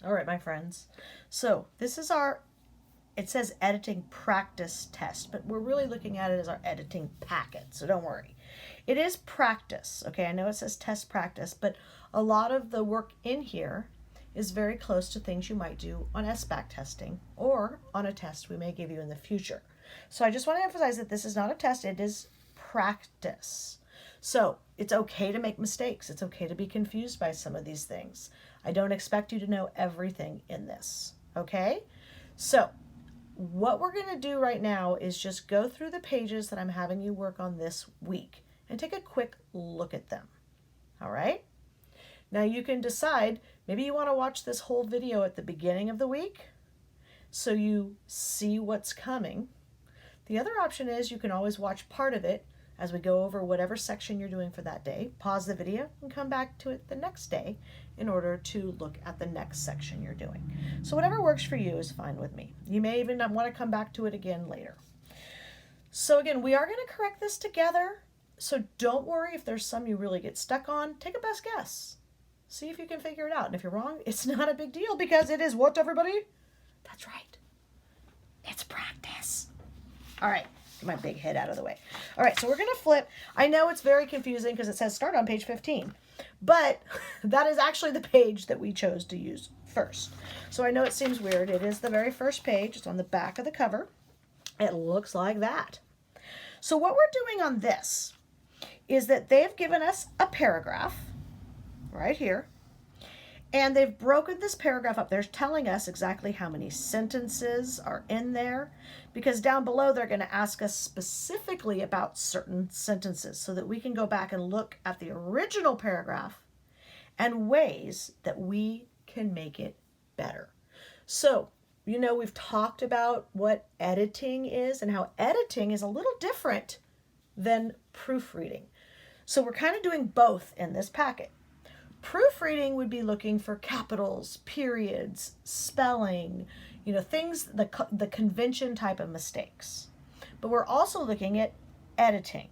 All right, my friends. So this is our, it says editing practice test, but we're really looking at it as our editing packet. So don't worry. It is practice. Okay, I know it says test practice, but a lot of the work in here is very close to things you might do on SBAC testing or on a test we may give you in the future. So I just want to emphasize that this is not a test, it is practice. So it's okay to make mistakes. It's okay to be confused by some of these things. I don't expect you to know everything in this. Okay? So what we're going to do right now is just go through the pages that I'm having you work on this week and take a quick look at them. All right? Now you can decide, maybe you want to watch this whole video at the beginning of the week so you see what's coming. The other option is you can always watch part of it as we go over whatever section you're doing for that day. Pause the video and come back to it the next day in order to look at the next section you're doing. So whatever works for you is fine with me. You may even want to come back to it again later. So again, we are going to correct this together. So don't worry if there's some you really get stuck on. Take a best guess. See if you can figure it out. And if you're wrong, it's not a big deal because it is what, everybody? That's right. It's practice. All right, get my big head out of the way. All right, so we're going to flip. I know it's very confusing because it says start on page 15, but that is actually the page that we chose to use first. So I know it seems weird. It is the very first page. It's on the back of the cover. It looks like that. So what we're doing on this is that they've given us a paragraph right here. And they've broken this paragraph up. They're telling us exactly how many sentences are in there because down below they're going to ask us specifically about certain sentences so that we can go back and look at the original paragraph and ways that we can make it better. So, you know, we've talked about what editing is and how editing is a little different than proofreading. So we're kind of doing both in this packet. Proofreading would be looking for capitals, periods, spelling, you know, things, the convention type of mistakes. But we're also looking at editing,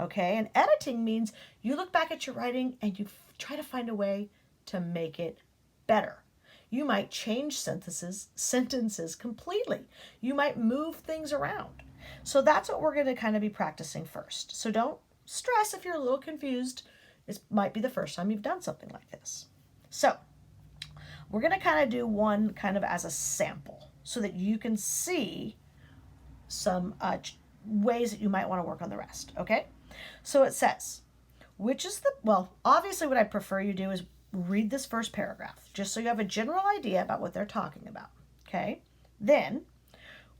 okay? And editing means you look back at your writing and you try to find a way to make it better. You might change sentences completely. You might move things around. So that's what we're going to kind of be practicing first. So don't stress if you're a little confused. It might be the first time you've done something like this. So we're going to kind of do one kind of as a sample so that you can see some ways that you might want to work on the rest. Okay? So it says, well, obviously what I prefer you do is read this first paragraph just so you have a general idea about what they're talking about. Okay? Then,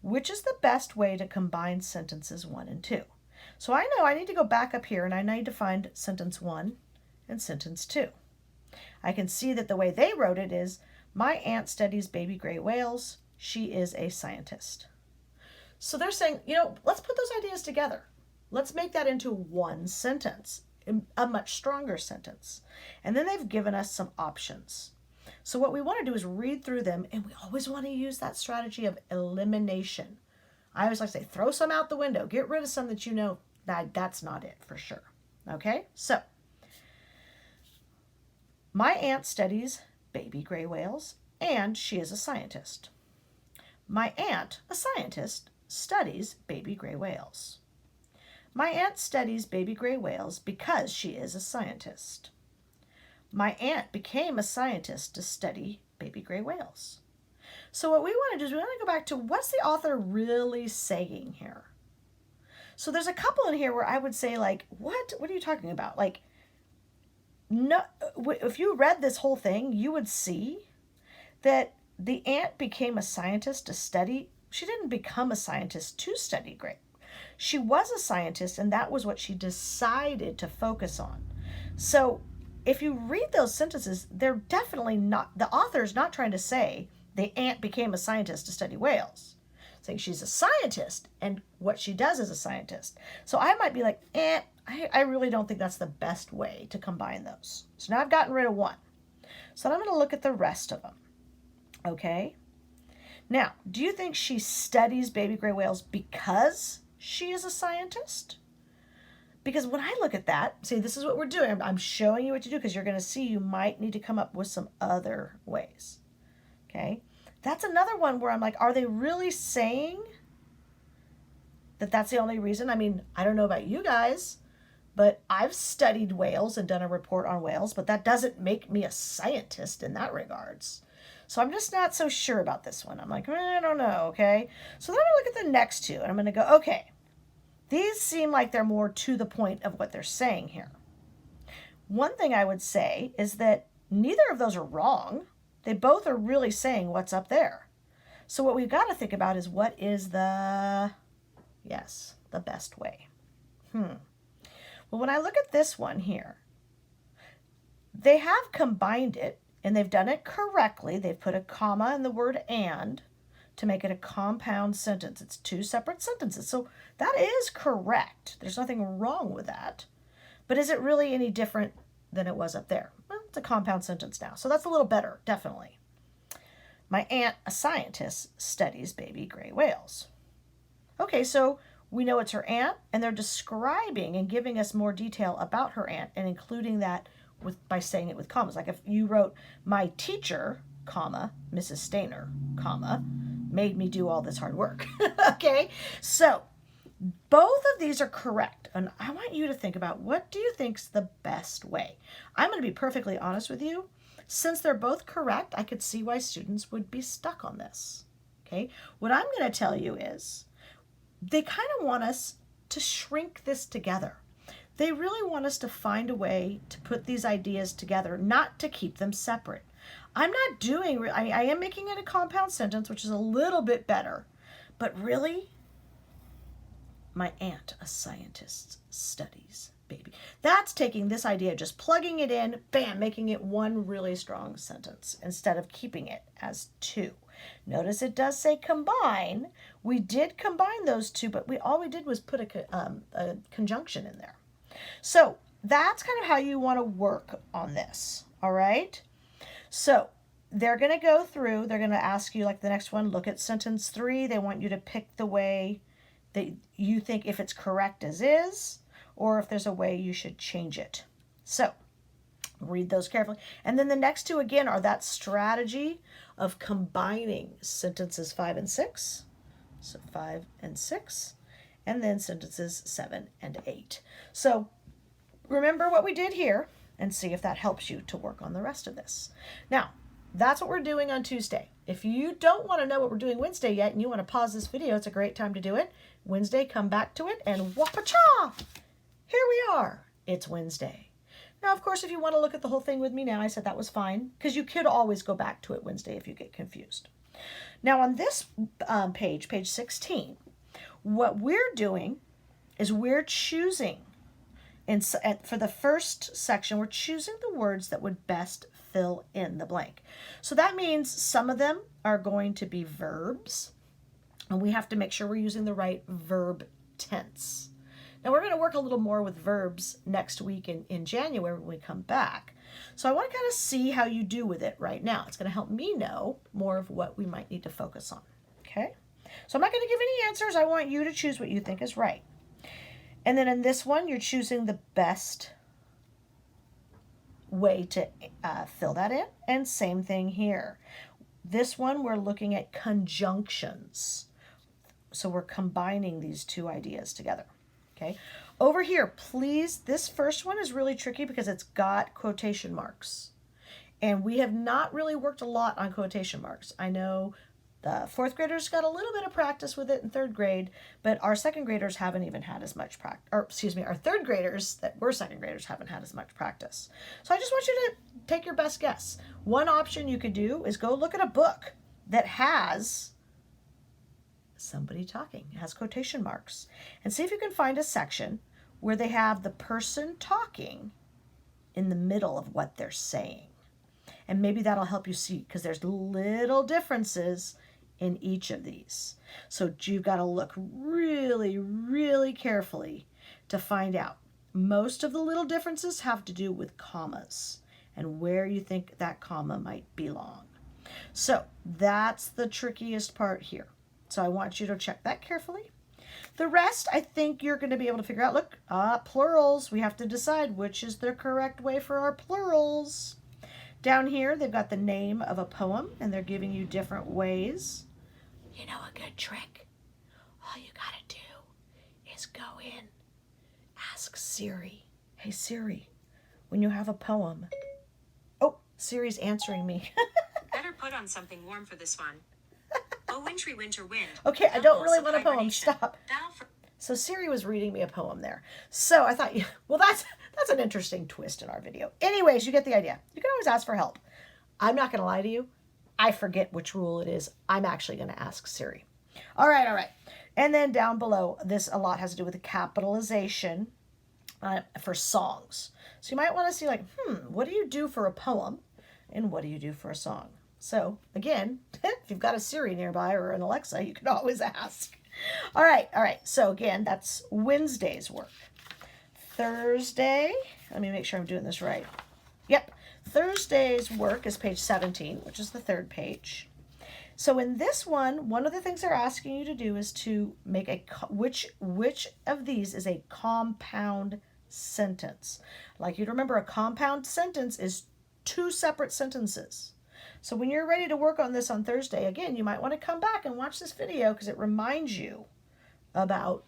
which is the best way to combine sentences 1 and 2? So I know I need to go back up here and I need to find sentence 1 and sentence 2. I can see that the way they wrote it is, my aunt studies baby gray whales. She is a scientist. So they're saying, you know, let's put those ideas together. Let's make that into one sentence, a much stronger sentence. And then they've given us some options. So what we want to do is read through them, and we always want to use that strategy of elimination. I always like to say, throw some out the window. Get rid of some that you know that's not it for sure. Okay? So, my aunt studies baby gray whales, and she is a scientist. My aunt, a scientist, studies baby gray whales. My aunt studies baby gray whales because she is a scientist. My aunt became a scientist to study baby gray whales. So what we want to do is we want to go back to what's the author really saying here. So there's a couple in here where I would say like, what are you talking about? Like, no, if you read this whole thing, you would see that the aunt became a scientist to study. She didn't become a scientist to study gray. She was a scientist and that was what she decided to focus on. So if you read those sentences, they're definitely not, the author is not trying to say the aunt became a scientist to study whales. Saying she's a scientist and what she does as a scientist. So I might be like, I really don't think that's the best way to combine those. So now I've gotten rid of one. So I'm going to look at the rest of them. Okay? Now, do you think she studies baby gray whales because she is a scientist? Because when I look at that, see, this is what we're doing. I'm showing you what to do because you're going to see you might need to come up with some other ways. Okay, that's another one where I'm like, are they really saying that that's the only reason? I mean, I don't know about you guys, but I've studied whales and done a report on whales, but that doesn't make me a scientist in that regards. So I'm just not so sure about this one. I'm like, I don't know, okay? So then I'm going to look at the next two, and I'm going to go, okay, these seem like they're more to the point of what they're saying here. One thing I would say is that neither of those are wrong. They both are really saying what's up there. So what we've got to think about is what is the best way. Well, when I look at this one here, they have combined it, and they've done it correctly. They've put a comma in the word and to make it a compound sentence. It's two separate sentences. So that is correct. There's nothing wrong with that. But is it really any different than it was up there? Well, it's a compound sentence now. So that's a little better, definitely. My aunt, a scientist, studies baby gray whales. Okay, so we know it's her aunt, and they're describing and giving us more detail about her aunt and including that by saying it with commas. Like if you wrote, my teacher, comma, Mrs. Stainer, comma, made me do all this hard work. Okay, so both of these are correct, and I want you to think about, what do you think's the best way? I'm going to be perfectly honest with you. Since they're both correct, I could see why students would be stuck on this. Okay, what I'm going to tell you is they kind of want us to shrink this together. They really want us to find a way to put these ideas together, not to keep them separate. I'm not doing, I am making it a compound sentence, which is a little bit better, but really, my aunt, a scientist, studies baby. That's taking this idea, just plugging it in, bam, making it one really strong sentence instead of keeping it as two. Notice it does say combine. We did combine those two, but all we did was put a conjunction in there. So that's kind of how you want to work on this, all right? So they're going to go through, they're going to ask you, like the next one, look at sentence 3. They want you to pick the way that you think, if it's correct as is, or if there's a way you should change it. So read those carefully. And then the next two, again, are that strategy of combining sentences 5 and 6. So 5 and 6. And then sentences 7 and 8. So remember what we did here and see if that helps you to work on the rest of this. Now, that's what we're doing on Tuesday. If you don't want to know what we're doing Wednesday yet and you want to pause this video, it's a great time to do it. Wednesday, come back to it, and whoop-a-cha! Here we are. It's Wednesday. Now, of course, if you want to look at the whole thing with me now, I said that was fine, because you could always go back to it Wednesday if you get confused. Now, on this page 16, what we're doing is we're choosing, for the first section, we're choosing the words that would best fill in the blank. So that means some of them are going to be verbs, and we have to make sure we're using the right verb tense. Now, we're going to work a little more with verbs next week in January when we come back. So I want to kind of see how you do with it right now. It's going to help me know more of what we might need to focus on. Okay? So I'm not going to give any answers. I want you to choose what you think is right. And then in this one, you're choosing the best way to fill that in. And same thing here. This one, we're looking at conjunctions. So we're combining these two ideas together. Okay, over here, please, this first one is really tricky because it's got quotation marks. And we have not really worked a lot on quotation marks. I know the 4th graders got a little bit of practice with it in 3rd grade, but our 2nd graders haven't even had as much practice, or excuse me, our 3rd graders that were 2nd graders haven't had as much practice. So I just want you to take your best guess. One option you could do is go look at a book that has somebody talking, it has quotation marks, and see if you can find a section where they have the person talking in the middle of what they're saying. And maybe that'll help you see, because there's little differences in each of these. So you've got to look really, really carefully to find out. Most of the little differences have to do with commas and where you think that comma might belong. So that's the trickiest part here. So I want you to check that carefully. The rest, I think you're going to be able to figure out. Look, plurals. We have to decide which is the correct way for our plurals. Down here, they've got the name of a poem, and they're giving you different ways. You know a good trick? All you gotta do is go in, ask Siri. Hey, Siri, when you have a poem. Oh, Siri's answering me. Better put on something warm for this one. Oh, wintry winter wind. Okay, I don't really want a poem. Stop. So Siri was reading me a poem there. So I thought, well, that's an interesting twist in our video. Anyways, you get the idea. You can always ask for help. I'm not going to lie to you. I forget which rule it is. I'm actually going to ask Siri. All right. And then down below, this a lot has to do with the capitalization for songs. So you might want to see like, what do you do for a poem and what do you do for a song? So again, if you've got a Siri nearby or an Alexa, you can always ask. All right. So again, that's Wednesday's work. Thursday, let me make sure I'm doing this right. Yep. Thursday's work is page 17, which is the third page. So in this one of the things they're asking you to do is to make which of these is a compound sentence. I'd like you to remember a compound sentence is two separate sentences. So when you're ready to work on this on Thursday, again, you might want to come back and watch this video because it reminds you about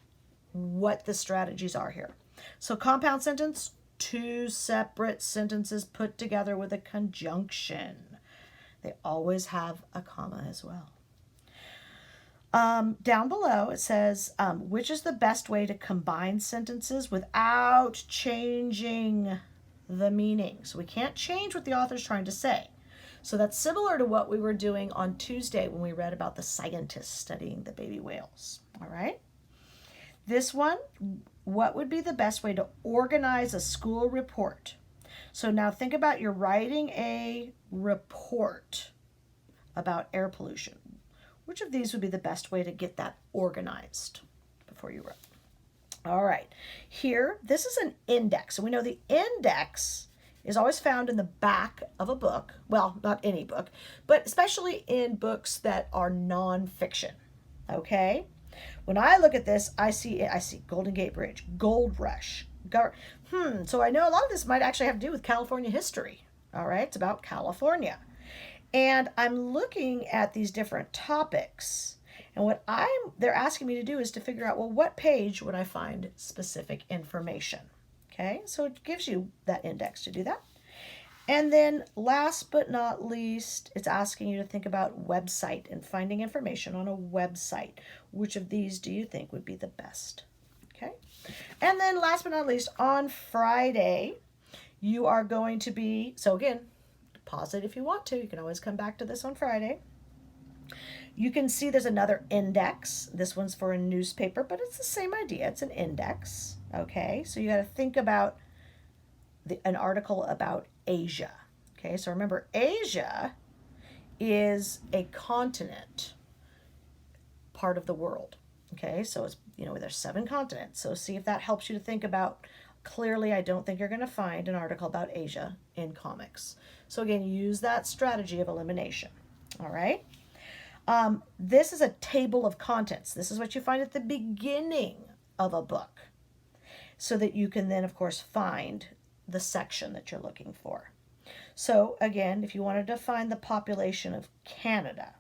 what the strategies are here. So compound sentence, two separate sentences put together with a conjunction. They always have a comma as well. Down below it says, which is the best way to combine sentences without changing the meaning? So we can't change what the author's trying to say. So that's similar to what we were doing on Tuesday when we read about the scientists studying the baby whales. All right. This one, what would be the best way to organize a school report? So now think about you're writing a report about air pollution. Which of these would be the best way to get that organized before you wrote? All right. Here, this is an index. And we know the index is always found in the back of a book. Well, not any book, but especially in books that are nonfiction. Okay? When I look at this, I see Golden Gate Bridge, Gold Rush. So I know a lot of this might actually have to do with California history. All right? It's about California. And I'm looking at these different topics. And what they're asking me to do is to figure out, well, what page would I find specific information? Okay, so it gives you that index to do that. And then last but not least, it's asking you to think about website and finding information on a website. Which of these do you think would be the best? Okay, and then last but not least, on Friday, you are going to be, so again, pause it if you want to. You can always come back to this on Friday. You can see there's another index. This one's for a newspaper, but it's the same idea. It's an index. Okay, so you got to think about an article about Asia. Okay, so remember, Asia is a continent, part of the world. Okay, so it's, there's 7 continents. So see if that helps you to think about. Clearly, I don't think you're going to find an article about Asia in comics. So again, use that strategy of elimination. All right. This is a table of contents. This is what you find at the beginning of a book, so that you can then, of course, find the section that you're looking for. So again, if you wanted to find the population of Canada,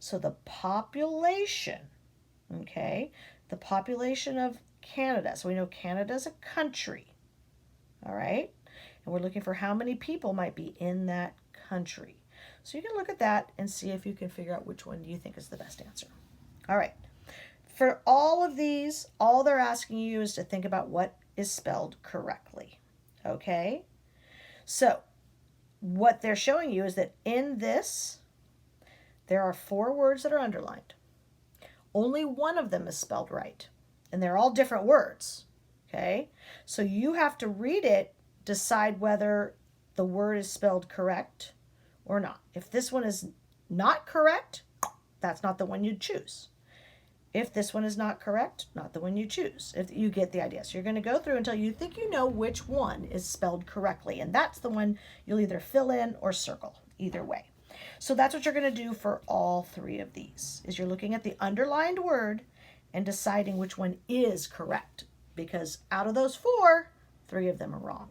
so the population, okay, the population of Canada. So we know Canada is a country, all right? And we're looking for how many people might be in that country. So you can look at that and see if you can figure out which one you think is the best answer. All right. For all of these, all they're asking you is to think about what is spelled correctly. Okay? So what they're showing you is that in this, there are 4 words that are underlined. Only one of them is spelled right. And they're all different words. Okay? So you have to read it, decide whether the word is spelled correct or not. If this one is not correct, that's not the one you'd choose. If this one is not correct, not the one you choose. If you get the idea. So you're going to go through until you think you know which one is spelled correctly. And that's the one you'll either fill in or circle, either way. So that's what you're going to do for all 3 of these, is you're looking at the underlined word and deciding which one is correct. Because out of those 4, 3 of them are wrong.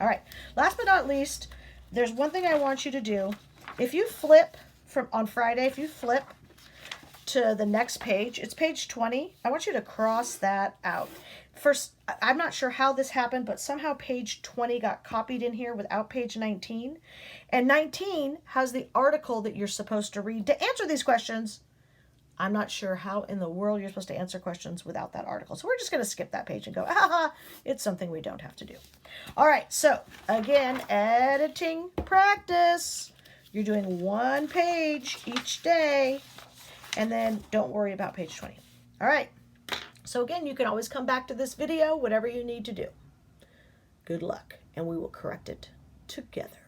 All right. Last but not least, there's one thing I want you to do. If you flip from on Friday, if you flip to the next page, it's page 20. I want you to cross that out. First, I'm not sure how this happened, but somehow page 20 got copied in here without page 19. And 19 has the article that you're supposed to read to answer these questions. I'm not sure how in the world you're supposed to answer questions without that article. So we're just going to skip that page and go, it's something we don't have to do. All right, so again, editing practice. You're doing one page each day, and then don't worry about page 20. All right, so again, you can always come back to this video, whatever you need to do. Good luck, and we will correct it together.